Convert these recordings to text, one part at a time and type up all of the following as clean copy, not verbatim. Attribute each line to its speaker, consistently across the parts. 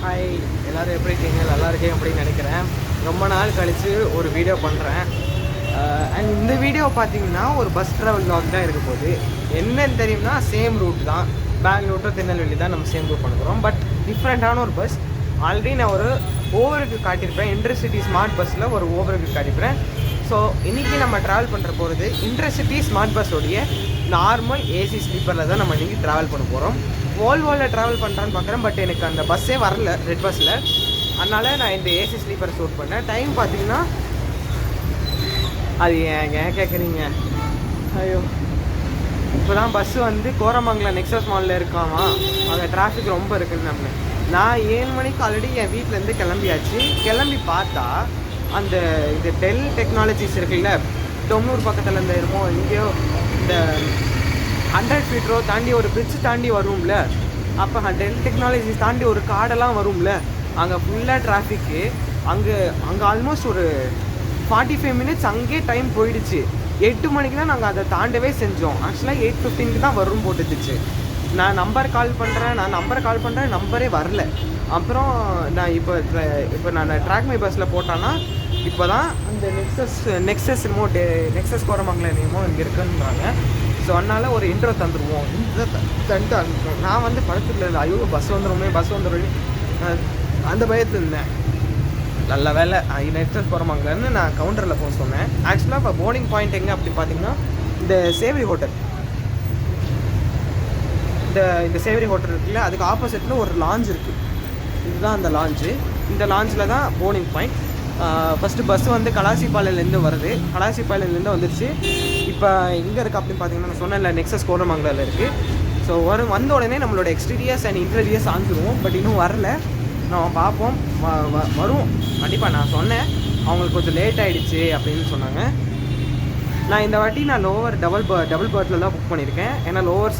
Speaker 1: Hi, எல்லோரும் எப்படி இருக்கீங்க? நல்லா இருக்கேன் அப்படின்னு நினைக்கிறேன். ரொம்ப நாள் கழித்து ஒரு வீடியோ பண்ணுறேன். அண்ட் இந்த வீடியோ பார்த்தீங்கன்னா ஒரு பஸ் ட்ராவல் வ்ளாக் தான் இருக்க போகுது. என்னன்னு தெரியும்னா சேம் ரூட் தான், பெங்களூர் டு திருநெல்வேலி தான் நம்ம சேம் ரூட் பண்ணுறோம். பட் டிஃப்ரெண்ட்டான ஒரு பஸ். ஆல்ரெடி நான் ஒரு ஓவருக்கு காட்டியிருப்பேன், இன்டர்சிட்டி ஸ்மார்ட் பஸ்ஸில் ஒரு ஓவருக்கு காட்டியிருப்பேன். ஸோ இன்றைக்கி நம்ம ட்ராவல் பண்ணுற போகிறது இன்டர்சிட்டி ஸ்மார்ட் பஸ்ஸோடைய நார்மல் ஏசி ஸ்லீப்பரில் தான் நம்ம இன்றைக்கி ட்ராவல் பண்ண போகிறோம். வோல்வோவில் ட்ராவல் பண்ணுறான்னு பார்க்குறேன், பட் எனக்கு அந்த பஸ்ஸே வரல ரெட் பஸ்ஸில். அதனால் நான் இந்த ஏசி ஸ்லீப்பரை ஷூட் பண்ணேன். டைம் பார்த்தீங்கன்னா அது ஏன் கேட்குறீங்க? ஐயோ, இப்போ தான் பஸ்ஸு வந்து கோரமங்கலம் நெக்ஸஸ் மாலில் இருக்காமா, அங்கே டிராஃபிக் ரொம்ப இருக்குன்னு நான் 7 மணிக்கு ஆல்ரெடி என் வீட்டிலேருந்து கிளம்பியாச்சு. கிளம்பி பார்த்தா அந்த இது டெல் டெக்னாலஜிஸ் இருக்குல்ல, தொண்ணூறு பக்கத்தில் இந்த இருமோ இங்கேயோ இந்த 100 ஃபீட் ரோ தாண்டி ஒரு பிரிட்ஜ் தாண்டி வரும்ல, அப்போ டெல் டெக்னாலஜிஸ் தாண்டி ஒரு காடெல்லாம் வரும்ல, அங்கே ஃபுல்லாக டிராஃபிக்கு. அங்கே ஆல்மோஸ்ட் ஒரு 45 மினிட்ஸ் அங்கேயே டைம் போயிடுச்சு. 8 மணிக்கு தான் நாங்கள் அதை தாண்டவே செஞ்சோம். ஆக்சுவலாக 8:15 தான் வரும் போட்டுச்சு. நான் நம்பர் கால் பண்ணுறேன், நம்பரே வரல. அப்புறம் நான் இப்போ நான் ட்ராக் மை பஸ்ஸில் போட்டான்னா இப்போ தான் அந்த நெக்ஸஸ் நெக்ஸஸ் கோரமங்கலம் என்னமோ இங்கே இருக்குன்றாங்க. ஸோ அதனால் ஒரு இன்ட்ரோ தந்துடுவோம். தந்துட்டு அனுப்புவோம். நான் வந்து படத்தில் இல்லை, ஐயோ பஸ் வந்துடும் அந்த பயத்தில் இருந்தேன். நல்ல வேலை நெக்ஸஸ் கோரமங்கலம்னு நான் கவுண்டரில் போக சொன்னேன். ஆக்சுவலாக இப்போ போர்டிங் பாயிண்ட் எங்கே அப்படி பார்த்தீங்கன்னா இந்த சேவரி ஹோட்டல், இந்த சேவரி ஹோட்டல் இருக்குல்ல, அதுக்கு ஆப்போசிட்டில் ஒரு லாஞ்ச் இருக்குது. இதுதான் அந்த லாஞ்சு. இந்த லாஞ்சில் தான் போர்டிங் பாயிண்ட். ஃபஸ்ட்டு பஸ்ஸு வந்து கலாசிப்பாளையிலேருந்து வருது. கலாசிப்பாளையிலேருந்து வந்துடுச்சு. இப்போ எங்கே இருக்குது அப்படின்னு பார்த்தீங்கன்னா, நான் சொன்னேன்ல நெக்ஸஸ் கோரமங்கலில் இருக்குது. ஸோ வந்த உடனே நம்மளோட எக்ஸ்டீரியர்ஸ் அண்ட் இன்டீரியர்ஸ் ஆஞ்சிடுவோம். பட் இன்னும் வரல, நம்ம பார்ப்போம். வரும் கண்டிப்பாக. நான் சொன்னேன், அவங்களுக்கு கொஞ்சம் லேட் ஆகிடுச்சு அப்படின்னு சொன்னாங்க. நான் இந்த வாட்டி லோவர் டபுள் பர்த்தில் தான் புக் பண்ணியிருக்கேன். ஏன்னா லோவர்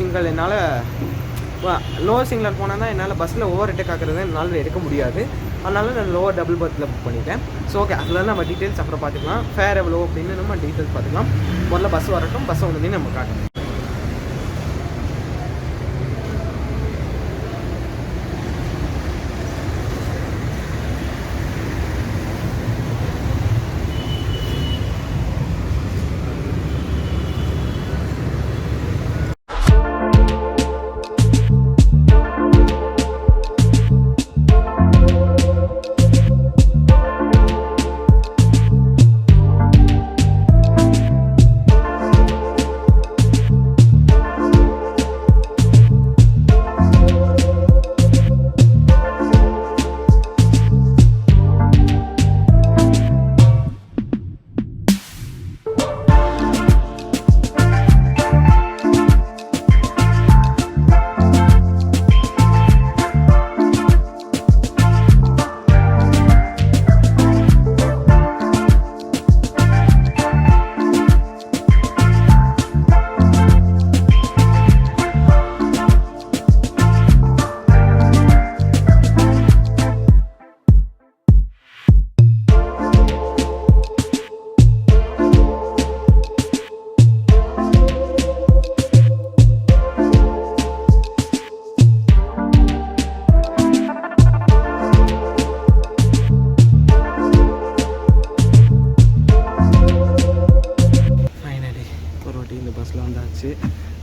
Speaker 1: சிங்கிளர் போனால் தான் என்னால் பஸ்ஸில் ஓவர் டேக் ஆகிறது என்னால் எடுக்க முடியாது. அதனால நான் லோவர் டபுள் பர்த்தில் புக் பண்ணிட்டேன். ஸோ ஓகே, அதில் நம்ம டீட்டெயில்ஸ் அப்புறம் பார்த்துக்கலாம். ஃபேர் எவ்வளோ அப்படின்னு நம்ம டீட்டெயில்ஸ் பார்த்துக்கலாம். முதல்ல பஸ் வரட்டும், பஸ்ஸை வந்து நம்ம காட்டணும்.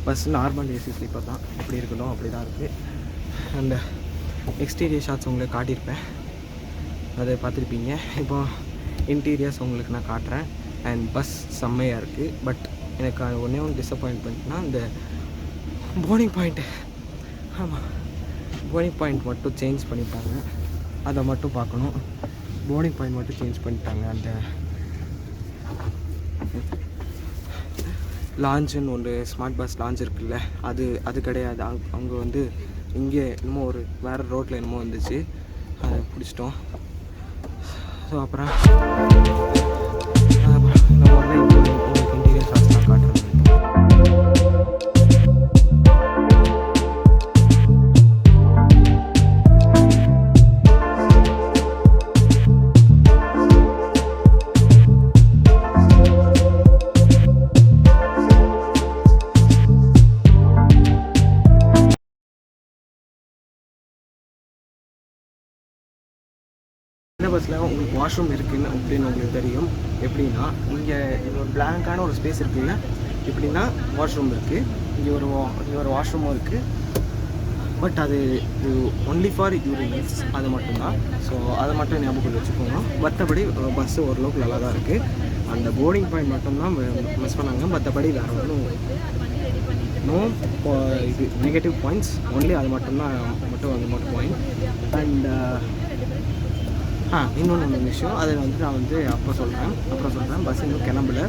Speaker 1: பஸ் நார்மல் ஏசி ஸ்லீப்பர் தான், எப்படி இருக்கணும் அப்படி தான் இருக்குது. அண்ட் எக்ஸ்டீரியர் ஷாட்ஸ் உங்களுக்கு காட்டியிருப்பேன், அதை பார்த்துருப்பீங்க. இப்போ இன்டீரியர்ஸ் உங்களுக்கு நான் காட்டுறேன். அண்ட் பஸ் செம்மையாக இருக்குது. பட் எனக்கு ஒன்றே ஒன்று டிசப்பாயின்ட்மெண்ட்னா இந்த போர்டிங் பாயிண்ட்டு. ஆமாம், போர்டிங் பாயிண்ட் மட்டும் சேஞ்ச் பண்ணிட்டாங்க, அதை மட்டும் பார்க்கணும். போர்டிங் பாயிண்ட் மட்டும் சேஞ்ச் பண்ணிட்டாங்க. அந்த லாஞ்சுன்னு ஒன்று ஸ்மார்ட் பஸ் லாஞ்ச் இருக்குல்ல, அது கிடையாது. அவங்க வந்து இங்கே என்னமோ ஒரு வேறு ரோட்டில் என்னமோ வந்துச்சு, அதை பிடிச்சிட்டோம். ஸோ அப்புறம்
Speaker 2: இந்த பஸ்ஸில் உங்களுக்கு வாஷ்ரூம் இருக்குன்னு அப்படின்னு உங்களுக்கு தெரியும். எப்படின்னா இங்கே இது ஒரு பிளாங்கான ஒரு ஸ்பேஸ் இருக்குல்ல, எப்படின்னா வாஷ்ரூம் இருக்குது, இங்கே ஒரு வாஷ்ரூமும் இருக்குது. பட் அது ஒன்லி ஃபார் யூரின்ஸ், அது மட்டும்தான். ஸோ அதை மட்டும் ஞாபகம் வச்சுக்கோங்க. மற்றபடி பஸ்ஸு ஓரளவுக்கு நல்லா தான் இருக்குது. அந்த போர்டிங் பாயிண்ட் மட்டும்தான் மிஸ் பண்ணாங்க. மற்றபடி வேறு ஒன்றும் நோ இது நெகட்டிவ் பாயிண்ட்ஸ், ஒன்லி அது மட்டும்தான் அது பாயிண்ட். அண்ட் இன்னொன்று விஷயம், அதை நான் அப்புறம் சொல்கிறேன். பஸ் இன்னும் கிளம்பல,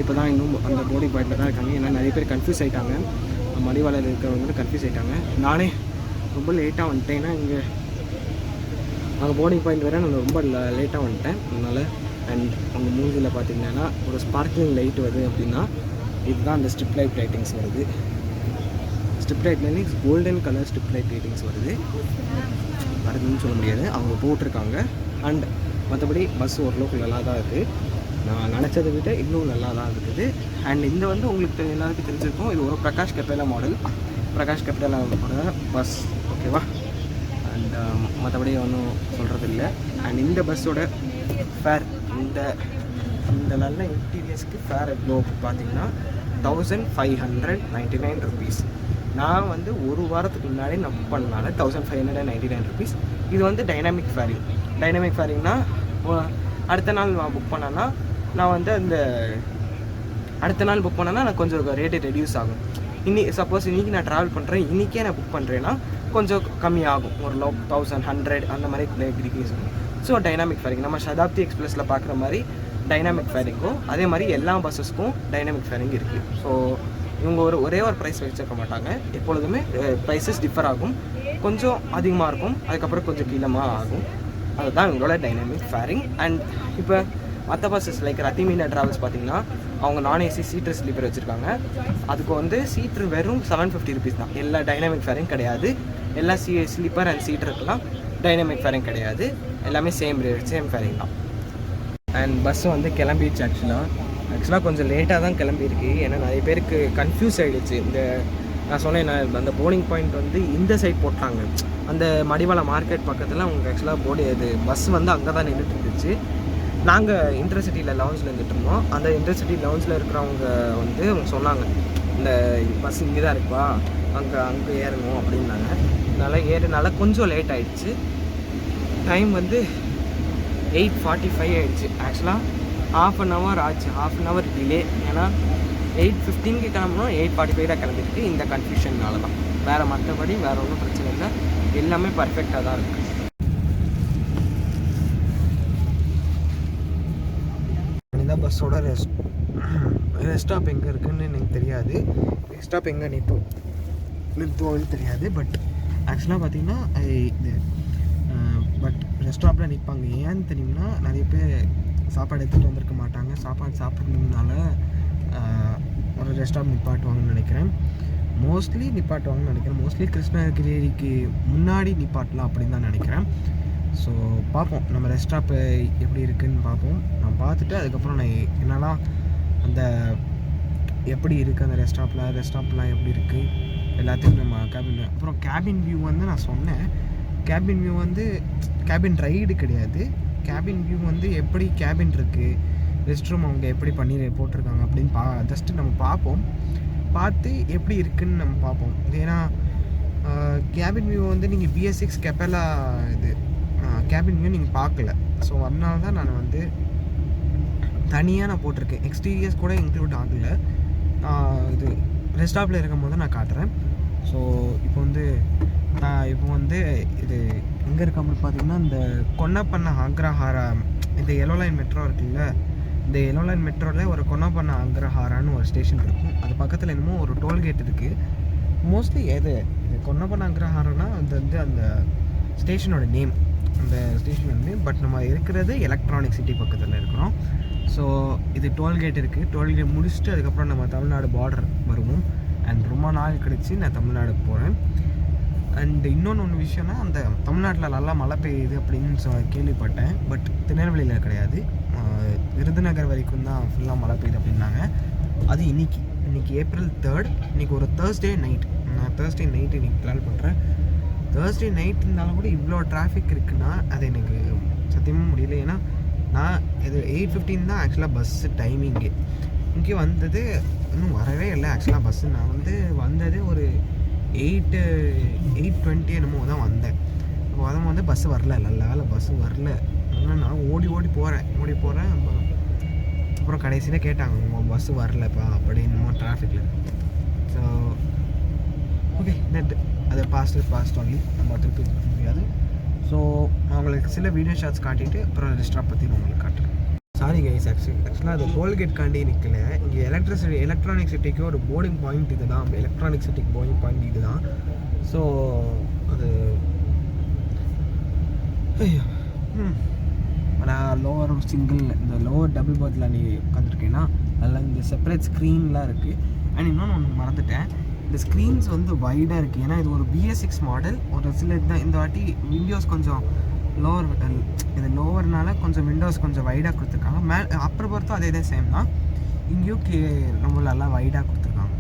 Speaker 2: இப்போ தான் இன்னும் அந்த போர்டிங் பாயிண்டில் தான் இருக்காங்க. ஏன்னா நிறைய பேர் கன்ஃபியூஸ் ஆகிட்டாங்க, மடிவாளையில் இருக்கிறவங்க கன்ஃபியூஸ் ஆகிட்டாங்க. நானே ரொம்ப லேட்டாக வந்துட்டேன். ஏன்னா இங்கே அங்கே போர்டிங் பாயிண்ட் வேறு நான் ரொம்ப லேட்டாக வந்துட்டேன். அதனால் அண்ட் அவங்க மூஞ்சியில் பார்த்தீங்கன்னா ஒரு ஸ்பார்க்லிங் லைட் வருது. அப்படின்னா இதுதான் அந்த ஸ்ட்ரிப் லைட் லைட்டிங்ஸ் வருது. Strip light lightings golden colour strip light lightings வருதுன்னு சொல்ல முடியாது, அவங்க போட்டிருக்காங்க. அண்ட் மற்றபடி பஸ் ஓரளவுக்கு நல்லா தான் இருக்குது. நான் நினச்சதை விட இன்னும் நல்லா தான் இருக்குது. அண்ட் இந்த உங்களுக்கு எல்லாருக்கும் தெரிஞ்சிருக்கும், இது ஒரு பிரகாஷ் கெப்பேலா மாடல் பஸ், ஓகேவா? அண்ட் மற்றபடி ஒன்றும் சொல்கிறது இல்லை. அண்ட் இந்த பஸ்ஸோட ஃபேர், இந்த நல்ல இன்டீரியர்ஸ்க்கு ஃபேர் எவ்வளோ பார்த்தீங்கன்னா 1599 rupees. நான் ஒரு வாரத்துக்கு முன்னாடி நான் புக் பண்ணனால 1599 rupees. இது டைனாமிக் ஃபேரிங்னா அடுத்த நாள் நான் புக் பண்ணேன்னா நான் கொஞ்சம் ரேட்டு ரெடியூஸ் ஆகும். சப்போஸ் இன்றைக்கி நான் ட்ராவல் பண்ணுறேன், இன்றைக்கே நான் புக் பண்ணுறேன்னா கொஞ்சம் கம்மியாகும், ஒரு 1100 அந்த மாதிரி டிகிரிஸ் ஆகும். ஸோ டைனாமிக் ஃபேரிங் நம்ம சதாப்தி எக்ஸ்பிரஸில் பார்க்குற மாதிரி டைனாமிக் ஃபேரிங்கும் அதே மாதிரி எல்லா பஸ்ஸஸ்க்கும் டைனாமிக் ஃபேரிங் இருக்குது. ஸோ இவங்க ஒரே ஒரு ப்ரைஸ் வச்சுருக்க மாட்டாங்க, எப்பொழுதுமே ப்ரைஸஸ் டிஃபர் ஆகும். கொஞ்சம் அதிகமாக இருக்கும், அதுக்கப்புறம் கொஞ்சம் கீழமாக ஆகும். அதுதான் இவங்களோட டைனாமிக் ஃபேரிங். அண்ட் இப்போ மற்ற பஸ்ஸஸ் லைக் ரத்திமீனா ட்ராவல்ஸ் பார்த்திங்கன்னா அவங்க நான் ஏசி சீட்டர் ஸ்லீப்பர் வச்சுருக்காங்க. அதுக்கு சீட்ரு வெறும் 750 rupees தான். எல்லா டைனாமிக் ஃபேரிங் கிடையாது, எல்லா ஸ்லீப்பர் அண்ட் சீட்டருக்கெல்லாம் டைனாமிக் ஃபேரிங் கிடையாது, எல்லாமே சேம் ஃபேரிங் தான். அண்ட் பஸ்ஸு கிளம்பிடுச்சு. ஆக்சுவலாக கொஞ்சம் லேட்டாக தான் கிளம்பியிருக்கு. ஏன்னா நிறைய பேருக்கு கன்ஃபியூஸ் ஆகிடுச்சு. நான் சொன்னேன், அந்த போர்டிங் பாயிண்ட் இந்த சைட் போட்டாங்க, அந்த மடிவாள மார்க்கெட் பக்கத்தில் அவங்க ஆக்சுவலாக பஸ் அங்கே தான் நின்றுட்டு இருந்துச்சு. நாங்கள் இன்டர்சிட்டியில் லவுன்ஸில் இருந்துட்டு இருந்தோம். அந்த இன்டர்சிட்டி லவுன்ஸில் இருக்கிறவங்க அவங்க சொன்னாங்க, இந்த பஸ் இங்கே தான் இருக்குப்பா, அங்கே ஏறணும் அப்படின்னாங்க. அதனால் ஏறினால கொஞ்சம் லேட் ஆகிடுச்சு. டைம் 8:45 ஆகிடுச்சு. ஆக்சுவலாக ½ an hour ஆச்சு, ½ an hour டிலே. ஏன்னா 8:15 கிளம்பணும், 8:45 தான் கிளம்பிருக்கு. இந்த கன்ஃபியூஷன்னால தான், மற்றபடி வேறு ஒன்றும் பிரச்சனை இல்லை, எல்லாமே பர்ஃபெக்டாக தான் இருக்குது. இந்த பஸ்ஸோட ரெஸ்ட் ஸ்டாப் எங்கே இருக்குதுன்னு எனக்கு தெரியாது, ரெஸ்ட் ஸ்டாப் எங்கே நிறுத்துவோன்னு தெரியாது. பட் ஆக்சுவலாக பார்த்திங்கன்னா பட் ரெஸ்ட் ஸ்டாப்பில் நிற்பாங்க. ஏன்னு தெரியும்னா நிறைய பேர் சாப்பாடு எடுத்துகிட்டு வந்திருக்க மாட்டாங்க, சாப்பாடு சாப்பிட்றதுனால ஒரு ரெஸ்ட் ஸ்டாப் நிப்பாட்டுவாங்கன்னு நினைக்கிறேன். மோஸ்ட்லி கிருஷ்ணகிரிக்கு முன்னாடி நிப்பாட்டலாம் அப்படின்னு தான் நினைக்கிறேன். ஸோ பார்ப்போம், நம்ம ரெஸ்ட் ஸ்டாப்பு எப்படி இருக்குதுன்னு பார்ப்போம். நான் பார்த்துட்டு அதுக்கப்புறம் நான் என்னெல்லாம் அந்த எப்படி இருக்குது அந்த ரெஸ்ட் ஸ்டாப்லாம் எப்படி இருக்குது எல்லாத்தையும் நம்ம கேபின் வியூ நான் சொன்னேன். கேபின் வியூ கேபின் ரைடு கிடையாது. கேபின் வியூ எப்படி கேபின் இருக்குது, ரெஸ்ட் ரூம் அவங்க எப்படி போட்டிருக்காங்க அப்படின்னு ஜஸ்ட்டு நம்ம பார்ப்போம். பார்த்து எப்படி இருக்குதுன்னு நம்ம பார்ப்போம். ஏன்னா கேபின் வியூ நீங்கள் BS6 கெப்பேலா கேபின் வியூ நீங்கள் பார்க்கல. ஸோ அதனால தான் நான் தனியாக நான் போட்டிருக்கேன். எக்ஸ்டீரியர்ஸ் கூட இன்க்ளூட் ஆகலை. இது ரெஸ்ட் ஸ்டாப்பில் இருக்கும் போது நான் காட்டுறேன். ஸோ இப்போ இது எங்கே இருக்காமல் பார்த்தீங்கன்னா இந்த கொன்னப்பண்ண அக்ரஹாரா, இந்த எல்லோ லைன் மெட்ரோ இருக்குல்ல, இந்த எல்லோ லைன் மெட்ரோவில் ஒரு கொன்னப்பண்ண அக்ரஹாரான்னு ஒரு ஸ்டேஷன் இருக்கும். அது பக்கத்தில் என்னமோ ஒரு டோல்கேட் இருக்குது. மோஸ்ட்லி இது கொன்னப்பண்ண அக்ரஹாரானா அந்த ஸ்டேஷனோட நேம், அந்த ஸ்டேஷன் பட் நம்ம இருக்கிறது எலக்ட்ரானிக் சிட்டி பக்கத்தில் இருக்கிறோம். ஸோ இது டோல்கேட் இருக்குது. டோல்கேட் முடிச்சுட்டு அதுக்கப்புறம் நம்ம தமிழ்நாடு பார்டர் வருவோம். அண்ட் ரொம்ப நாள் கழிச்சு நான் தமிழ்நாடு போகிறேன். அண்ட் இன்னொன்று விஷயம்னா, அந்த தமிழ்நாட்டில் நல்லா மழை பெய்யுது அப்படின்னு கேள்விப்பட்டேன். பட் திருநெல்வேலியில் கிடையாது, விருதுநகர் வரைக்கும் தான் ஃபுல்லாக மழை பெய்யுது அப்படின்னாங்க. அது இன்றைக்கி April 3rd, இன்றைக்கி ஒரு தேர்ஸ்டே நைட். நான் தேர்ஸ்டே நைட்டு இன்றைக்கி ட்ராவல் பண்ணுறேன்.
Speaker 1: தேர்ஸ்டே நைட் இருந்தாலும் கூட இவ்வளோ டிராஃபிக் இருக்குன்னா அது எனக்கு சத்தியமாக முடியல. ஏன்னா நான் இது 8:15 தான் ஆக்சுவலாக பஸ்ஸு டைமிங்கு. இங்கே வந்தது இன்னும் வரவே இல்லை ஆக்சுவலாக பஸ்ஸு. நான் வந்தது ஒரு 8:20 என்னமோ தான் வந்தேன். அப்போ வந்து பஸ்ஸு வரல, நல்ல வேலை பஸ்ஸு வரல. ஆனால் நான் ஓடி போகிறேன். அப்புறம் கடைசியில் கேட்டாங்க, உங்கள் பஸ்ஸு வரலப்பா அப்படின்னுமோ டிராஃபிக்கில். ஸோ ஓகே தட் அதை பாஸ்ட் ஒன்லி, நம்ம திருப்பி முடியாது. ஸோ நான் உங்களுக்கு சில வீடியோ ஷாட்ஸ் காட்டிட்டு அப்புறம் ரெஜிஸ்டரை பற்றி நான் உங்களுக்கு காட்டுறேன். சாரி கைஸ், ஆக்சுவலாக அது டோல்கேட் காண்டி நிற்கல. இங்கே எலக்ட்ரானிக் சிட்டிக்கு ஒரு போர்டிங் பாயிண்ட் இது தான். எலக்ட்ரானிக் சிட்டிக்கு போர்டிங் பாயிண்ட் இது தான். ஸோ அது நான் லோவர் சிங்கிள் இந்த லோவர் டபுள் பர்த்தில் நீ உட்காந்துருக்கேன்னா அதில் இந்த செப்பரேட் ஸ்க்ரீன்லாம் இருக்குது. அண்ட் இன்னொன்று ஒன்று மறந்துட்டேன், இந்த ஸ்க்ரீன்ஸ் வந்து வைடாக இருக்குது. ஏன்னா இது ஒரு BS6 மாடல். ஒரு சில இந்த வாட்டி விண்டோஸ் கொஞ்சம் லோவர்னால கொஞ்சம் விண்டோஸ் கொஞ்சம் வைடாக கொடுத்துருக்காங்க. அப்புறம் பொறுத்தும் அதே தான் சேம் தான். இங்கேயும் ரொம்ப நல்லா வைடாக கொடுத்துருக்காங்க.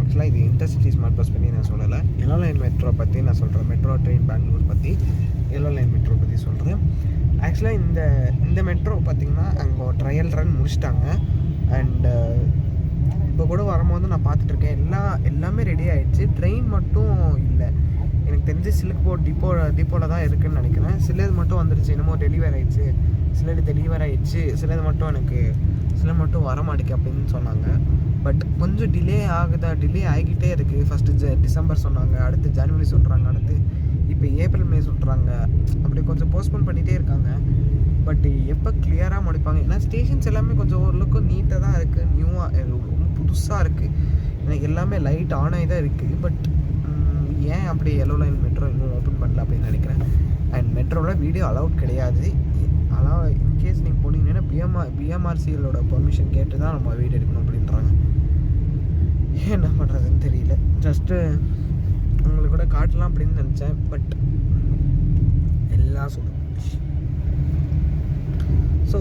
Speaker 1: ஆக்சுவலாக இது இன்டர்சிட்டி ஸ்மார்ட் பஸ் பற்றி நான் சொல்லலை, எல்லோ லைன் மெட்ரோ பற்றி நான் சொல்கிறேன். மெட்ரோ ட்ரெயின் பெங்களூர் பற்றி, எல்லோ லைன் மெட்ரோ பற்றி சொல்கிறேன். ஆக்சுவலாக இந்த மெட்ரோ பார்த்திங்கன்னா அங்கே ட்ரையல் ரன் முடிச்சிட்டாங்க. அண்டு இப்போ கூட வரும்போது நான் பார்த்துட்ருக்கேன், எல்லாமே ரெடி ஆகிடுச்சு. ட்ரெயின் மட்டும் இல்லை, எனக்கு தெரிஞ்சு சில்க் போர்ட் டிப்போவில் தான் இருக்குதுன்னு நினைக்கிறேன். சிலது மட்டும் வந்துடுச்சு, என்னமோ டெலிவர் ஆகிடுச்சு, சிலது மட்டும் வர மாட்டேங்குது அப்படின்னு சொன்னாங்க. பட் கொஞ்சம் டிலே ஆகிக்கிட்டே இருக்குது. ஃபஸ்ட்டு டிசம்பர் சொன்னாங்க, அடுத்து ஜனவரி சொல்கிறாங்க, அடுத்து இப்போ ஏப்ரல் மே சொல்கிறாங்க. அப்படி கொஞ்சம் போஸ்ட்போன் பண்ணிகிட்டே இருக்காங்க. பட் எப்போ கிளியராக முடிப்பாங்க? ஏன்னா ஸ்டேஷன்ஸ் எல்லாமே கொஞ்சம் ஓரளவுக்கு நீட்டாக தான் இருக்குது, நியூவாக ரொம்ப புதுசாக இருக்குது. எனக்கு எல்லாமே லைட் ஆன் ஆகி தான் இருக்குது. பட் ஏன் அப்படி எல்லோ லைன் மெட்ரோ இன்னும் ஓப்பன் பண்ணல அப்படின்னு நினைக்கிறேன். அண்ட் மெட்ரோவில் வீடியோ அலவுட் கிடையாது. ஆனால் இன்கேஸ் நீங்கள் போனீங்கன்னா BMRCLோட பர்மிஷன் கேட்டு தான் நம்ம வீடியோ எடுக்கணும் அப்படின்றாங்க. என்ன பண்ணுறதுன்னு தெரியல. ஜஸ்ட்டு உங்களுக்கு கூட காட்டலாம் அப்படின்னு நினச்சேன். பட் எல்லாம் சொல்லுவோம். ஸோ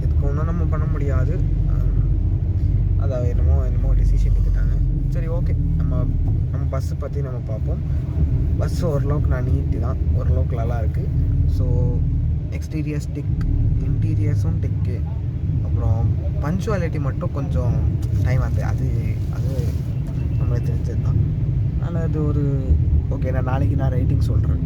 Speaker 1: இதுக்கு ஒன்றும் நம்ம பண்ண முடியாது. அதாவது என்னமோ டெசிஷன் எடுத்துட்டாங்க. சரி ஓகே, நம்ம பஸ்ஸை பற்றி நம்ம பார்ப்போம். பஸ் ஓரளவுக்கு நீட்டு தான், ஓரளவுக்கு நல்லா இருக்குது. ஸோ எக்ஸ்டீரியர்ஸ் டிக், இன்டீரியர்ஸும் டிக்கு. அப்புறம் பஞ்சுவாலிட்டி மட்டும் கொஞ்சம் டைம் ஆகுது. அது நம்மளுக்கு தெரிஞ்சது தான். ஆனால் அது ஒரு ஓகே. நாளைக்கு நான் ரேட்டிங் சொல்கிறேன்.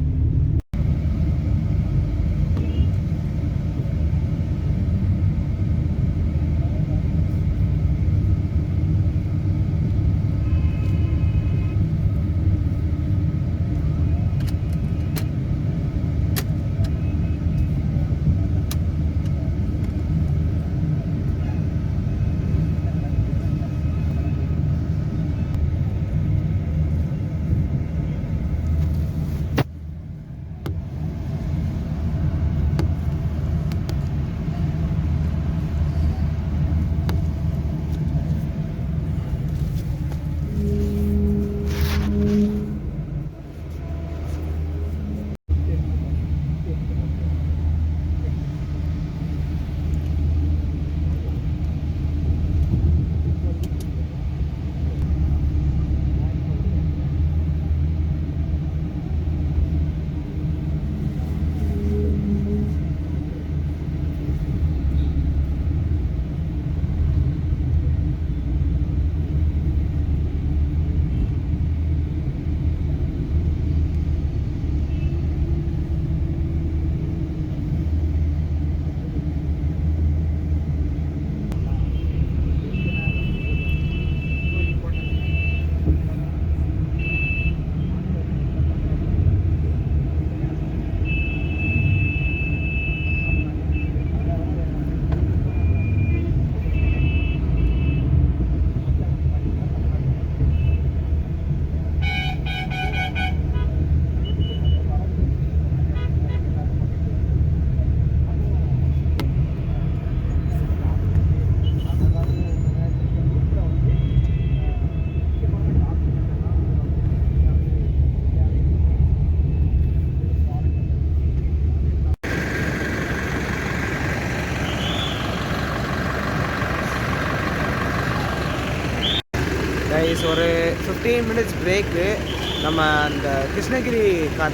Speaker 1: 15 மினிட்ஸ் பிரேக்கு. நம்ம அந்த கிருஷ்ணகிரி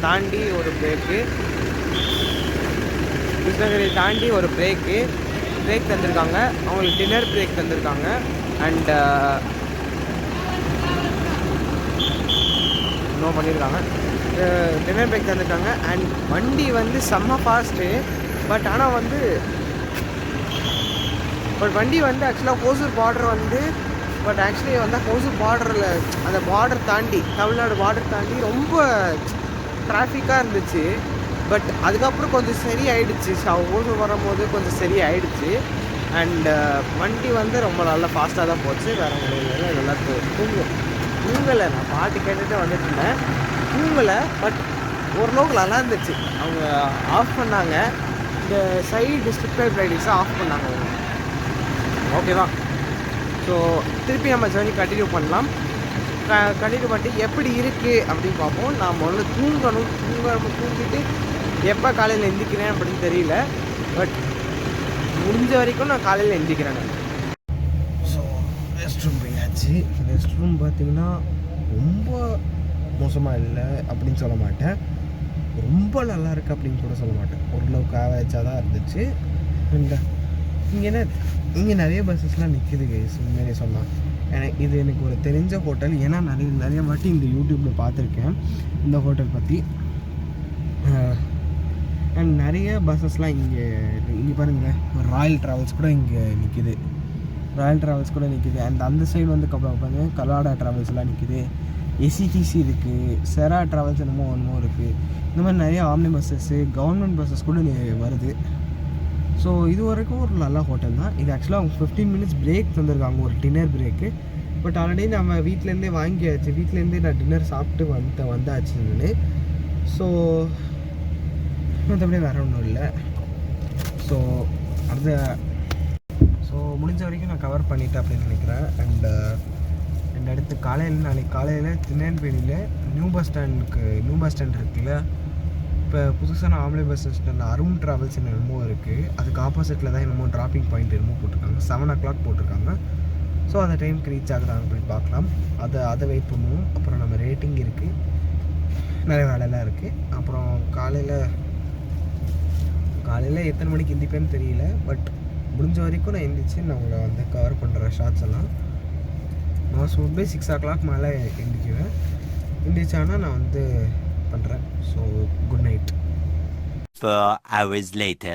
Speaker 1: தாண்டி ஒரு பிரேக்கு, கிருஷ்ணகிரி தாண்டி ஒரு பிரேக் தந்திருக்காங்க. அவங்களுக்கு டின்னர் பிரேக் தந்திருக்காங்க. அண்ட் இன்னும் பண்ணியிருக்காங்க, டின்னர் பிரேக் தந்திருக்காங்க. அண்ட் வண்டி வந்து செம்ம ஃபாஸ்ட்டு. பட் ஆனால் வந்து வண்டி வந்து ஆக்சுவலாக ஹோசூர் பார்டர் வந்து ஆக்சுவலி வந்து ஹோசூர் பார்டரில் அந்த பார்டர் தாண்டி, தமிழ்நாடு பார்டர் தாண்டி ரொம்ப டிராஃபிக்காக இருந்துச்சு. பட் அதுக்கப்புறம் கொஞ்சம் சரி ஆகிடுச்சு. ஹோசூர் வரும்போது கொஞ்சம் சரி ஆகிடுச்சு. அண்டு வண்டி வந்து ரொம்ப நல்லா ஃபாஸ்ட்டாக தான் போச்சு. வேறு முடியல, நல்லா தூங்கலை. நான் பாட்டு கேட்டுகிட்டே வந்துட்டு இருந்தேன், தூங்கலை. பட் ஓரளவுக்கு நல்லா இருந்துச்சு. அவங்க ஆஃப் பண்ணாங்க, இந்த சைடு ஸ்ட்ரிப் லைட்ஸை ஆஃப் பண்ணாங்க. ஓகே தான். ஸோ திருப்பி நம்ம ஜர்னி கண்டினியூ பண்ணலாம். கண்டினியூ பண்ணிட்டு எப்படி இருக்குது அப்படின்னு பார்ப்போம். நான் முதல்ல தூங்கிட்டு எப்போ காலையில் எந்திக்கிறேன் அப்படின்னு தெரியல. பட் முடிஞ்ச வரைக்கும் நான் காலையில் எந்திக்கிறேன். ஸோ ரெஸ்ட் ரூம் போயாச்சு. ரெஸ்ட் ரூம் பார்த்திங்கன்னா ரொம்ப மோசமாக இல்லை அப்படின்னு சொல்ல மாட்டேன், ரொம்ப நல்லா இருக்குது அப்படின்னு கூட சொல்ல மாட்டேன். ஓரளவுக்கு ஆவரேஜாக தான் இருந்துச்சு. அண்ட் இங்கே நிறைய பஸ்ஸஸ்லாம் நிற்கிது கைஸ். உண்மையிலே சொன்னால் இது எனக்கு ஒரு தெரிஞ்ச ஹோட்டல். ஏன்னா நிறைய வாட்டி இந்த யூடியூப்பில் பார்த்துருக்கேன் இந்த ஹோட்டல் பற்றி. அண்ட் நிறைய பஸ்ஸஸ்லாம் இங்கே பாருங்களேன், ராயல் ட்ராவல்ஸ் கூட இங்கே நிற்கிது. அண்ட் அந்த சைடு வந்து பாருங்க, கலாடா ட்ராவல்ஸ்லாம் நிற்கிது. எஸ்சிடிசி இருக்குது, செரா ட்ராவல்ஸ் என்னமோ இருக்குது. இந்த மாதிரி நிறைய ஆம்னி பஸ்ஸஸ்ஸு, கவர்மெண்ட் பஸ்ஸஸ் கூட வருது. ஸோ இது வரைக்கும் ஒரு நல்ல ஹோட்டல் தான். இது ஆக்சுவலாக அவங்க 15 மினிட்ஸ் பிரேக் தந்திருக்காங்க, ஒரு டின்னர் பிரேக்கு. பட் ஆல்ரெடி நம்ம வீட்டிலேருந்தே வாங்கியாச்சு, வீட்டிலேருந்தே நான் டின்னர் சாப்பிட்டு வந்தாச்சு நான். ஸோ மற்றபடி வேறு ஒன்றும் இல்லை. ஸோ முடிஞ்ச வரைக்கும் நான் கவர் பண்ணிட்டேன் அப்படின்னு நினைக்கிறேன். அண்ட் அடுத்து நாளைக்கு காலையில் திருநெல்வேலியில் நியூ பஸ் ஸ்டாண்ட் இருக்குல்ல, இப்போ புதுசான ஆம்லே பஸ் ஸ்டாண்டில் அருண் ட்ராவல்ஸ் என்னமோ இருக்குது. அதுக்கு ஆப்போசிட்டில் தான் என்னமோ ட்ராப்பிங் பாயிண்ட் என்னமோ போட்டிருக்காங்க. 7 o'clock போட்டிருக்காங்க. ஸோ அந்த டைமுக்கு ரீச் ஆகுறாங்க அப்படின்னு பார்க்கலாம். அதை வெயிட் பண்ணுவோம். அப்புறம் நம்ம ரேட்டிங் இருக்குது, நிறைய வேலையெல்லாம் இருக்குது. அப்புறம் காலையில் எத்தனை மணிக்கு எந்திப்பேன்னு தெரியல. பட் முடிஞ்ச வரைக்கும் நான் எந்திரிச்சு நான் உங்களை வந்து கவர் பண்ணுற ஷார்ட்ஸ் எல்லாம் நான் சுபே 6 o'clock மேலே எந்திரிக்குவேன். எந்திரிச்சானா நான் வந்து பண்ணுறேன். So good night.
Speaker 3: 4 hours later.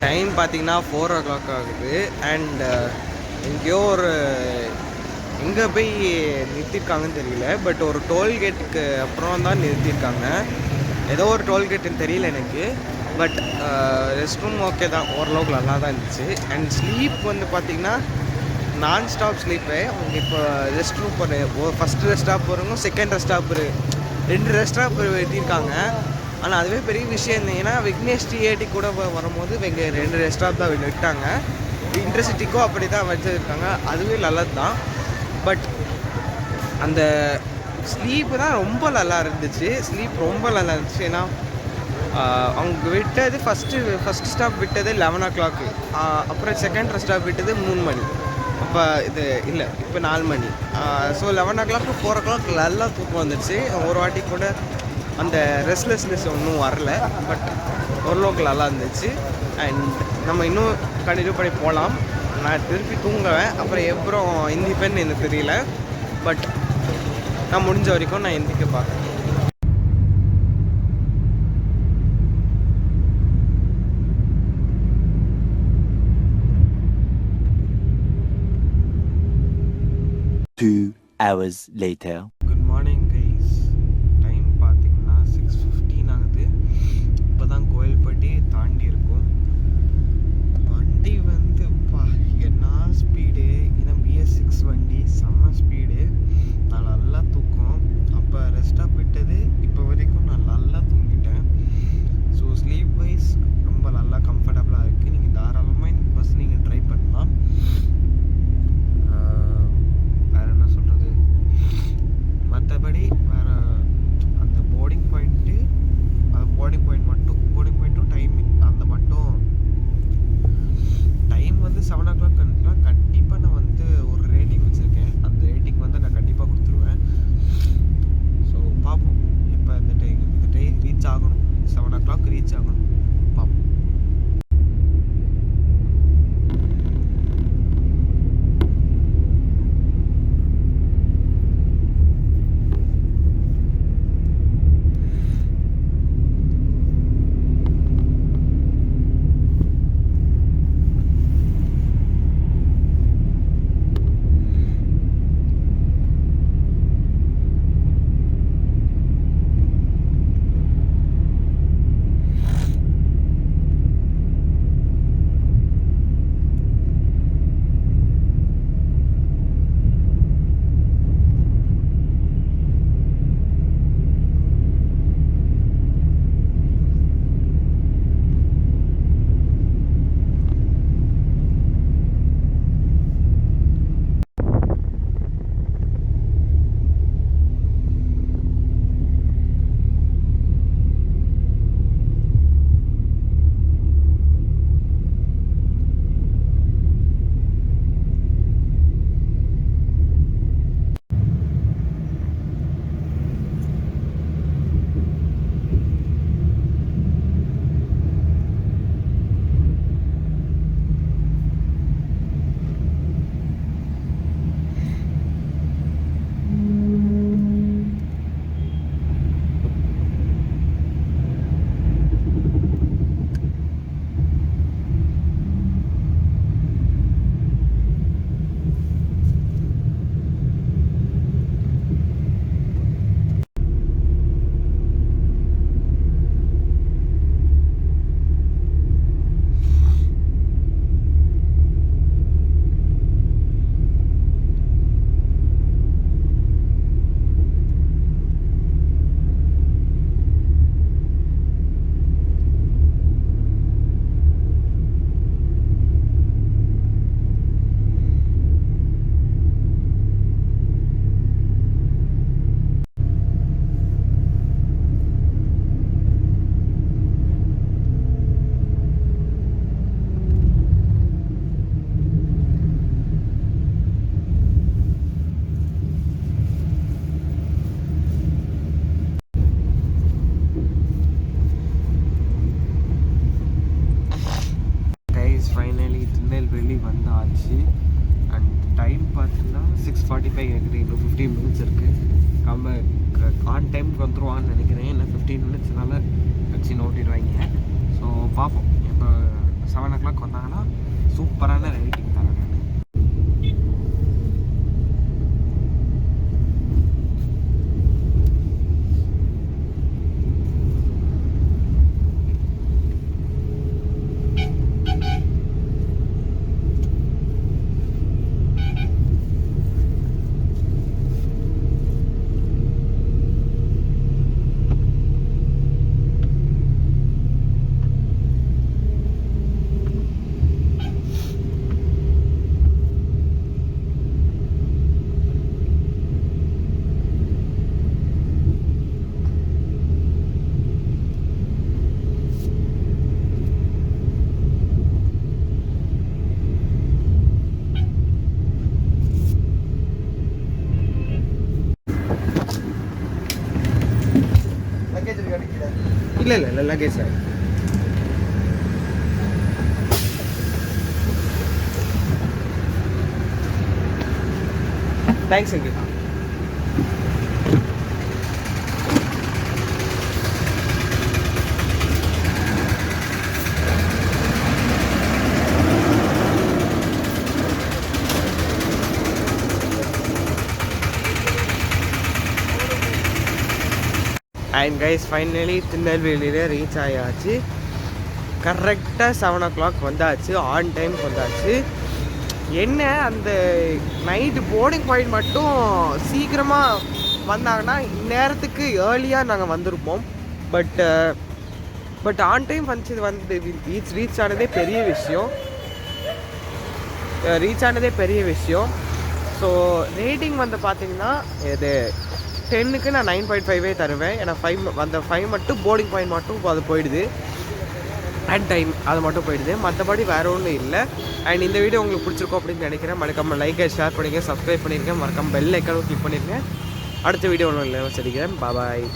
Speaker 1: Time பார்த்தீங்கன்னா 4 o'clock ஆகுது. அண்ட் எங்கேயோ எங்கே போய் நிறுத்திருக்காங்கன்னு தெரியல. பட் ஒரு டோல்கேட்டுக்கு அப்புறம் தான் நிறுத்தியிருக்காங்க. ஏதோ ஒரு டோல்கேட்டுன்னு தெரியல எனக்கு. பட் ரெஸ்ட் ரூம் ஓகே தான், ஓரளவுக்கு நல்லா தான் இருந்துச்சு. அண்ட் ஸ்லீப் வந்து பார்த்திங்கன்னா நான் ஸ்டாப் ஸ்லீப்பு. அவங்க இப்போ rest room first rest stop வருங்க, second rest stop 2 rest stop வெட்டியிருக்காங்க. ஆனால் அதுவே பெரிய விஷயம் இருந்தீங்கன்னா விக்னேஷ் டிஏடி கூட வரும்போது இங்கே 2 ரெஸ்ட் ஸ்டாப் தான் விட்டாங்க. இன்டர்சிட்டிக்கும் அப்படி தான் வச்சுருக்காங்க, அதுவே நல்லது தான். பட் அந்த ஸ்லீப்பு தான் ரொம்ப நல்லா இருந்துச்சு. ஏன்னா அவங்க விட்டது ஃபஸ்ட்டு ஸ்டாப் விட்டது 11 o'clock. அப்புறம் செகண்ட் ஸ்டாப் விட்டது 3 மணி. அப்போ இது இல்லை, இப்போ 4 மணி. ஸோ 11 o'clock to 4 o'clock நல்லா தூக்கம் வந்துடுச்சு. ஒரு வாட்டி கூட அந்த ரெஸ்ட்லெஸ்னஸ் ஒன்றும் வரல. பட் ஓரளவுக்கு நல்லா இருந்துச்சு. அண்ட் நம்ம இன்னும் கண்டினியூ பண்ணி போகலாம். நான் திருப்பி தூங்குவேன், அப்புறம் எப்பறம் எந்திப்பேன்னு எனக்கு தெரியல. பட் நான் முடிஞ்ச வரைக்கும் நான் எந்திக்க பார்க்குறேன்.
Speaker 3: Two hours later.
Speaker 1: Good morning guys. Time பார்த்தீங்கன்னா 6:15 ஆகுது. இப்போ தான் கோயில்பட்டி தாண்டி இருக்கும். வண்டி வந்து என்ன ஸ்பீடு, ஏன்னா BS6 வண்டி செம்ம ஸ்பீடு. நான் நல்லா தூக்கம். அப்போ ரெஸ்ட்டாக விட்டது இப்போ வரைக்கும் நான் நல்லா தூங்கிட்டேன். ஸோ ஸ்லீப் வைஸ் ரொம்ப நல்லா கம்ஃபர்டபுளாக இருக்குது. நீங்கள் தாராளமாக இந்த பஸ் நீங்கள் ட்ரை பண்ணலாம். வேறு என்ன சொல்கிறது,
Speaker 2: ஆயிடுச்சு. அண்ட் டைம் பார்த்தீங்கன்னா 6:45 ஆகுது. இன்னும் 15 மினிட்ஸ் இருக்குது. ஆன் டைமுக்கு வந்துடுவான்னு நினைக்கிறேன். இல்லை 15 மினிட்ஸ்னால வச்சு நோட்டிடுவாங்க. ஸோ பார்ப்போம். இப்போ 7 o'clock வந்தாங்கன்னா சூப்பரான ரைட்டிங் தரேன். இல்லை luggage sir. Thanks uncle. And guys finally திருநெல்வேலியில் ரீச் ஆயாச்சு. கரெக்டாக 7 o'clock வந்தாச்சு. ஆன் டைம் வந்தாச்சு. என்ன அந்த நைட்டு போர்டிங் பாயிண்ட் மட்டும் சீக்கிரமாக வந்தாங்கன்னா இந்நேரத்துக்கு ஏர்லியாக நாங்கள் வந்திருப்போம். பட் ஆன் டைம் வந்து ரீச் ஆனதே பெரிய விஷயம். ஸோ ரேட்டிங் வந்து பார்த்தீங்கன்னா இது 10க்கு நான் 9.5 தருவேன். ஏன்னா 5 மட்டும் போர்டிங் பாயிண்ட் மட்டும் அது போயிடுது. அட் டைம் அது மட்டும் போயிடுது. மற்றபடி வேறு ஒன்றும் இல்லை. அண்ட் இந்த வீடியோ உங்களுக்கு பிடிச்சிருக்கோம் அப்படின்னு நினைக்கிறேன். மறக்காமல் லைக்கை ஷேர் பண்ணிங்க, சப்ஸ்கிரைப் பண்ணியிருக்கேன். மறக்காமல் பெல் ஐக்கானும் கிளிக் பண்ணியிருக்கேன். அடுத்த வீடியோ ஒன்று சந்திக்கிறேன். பாய்.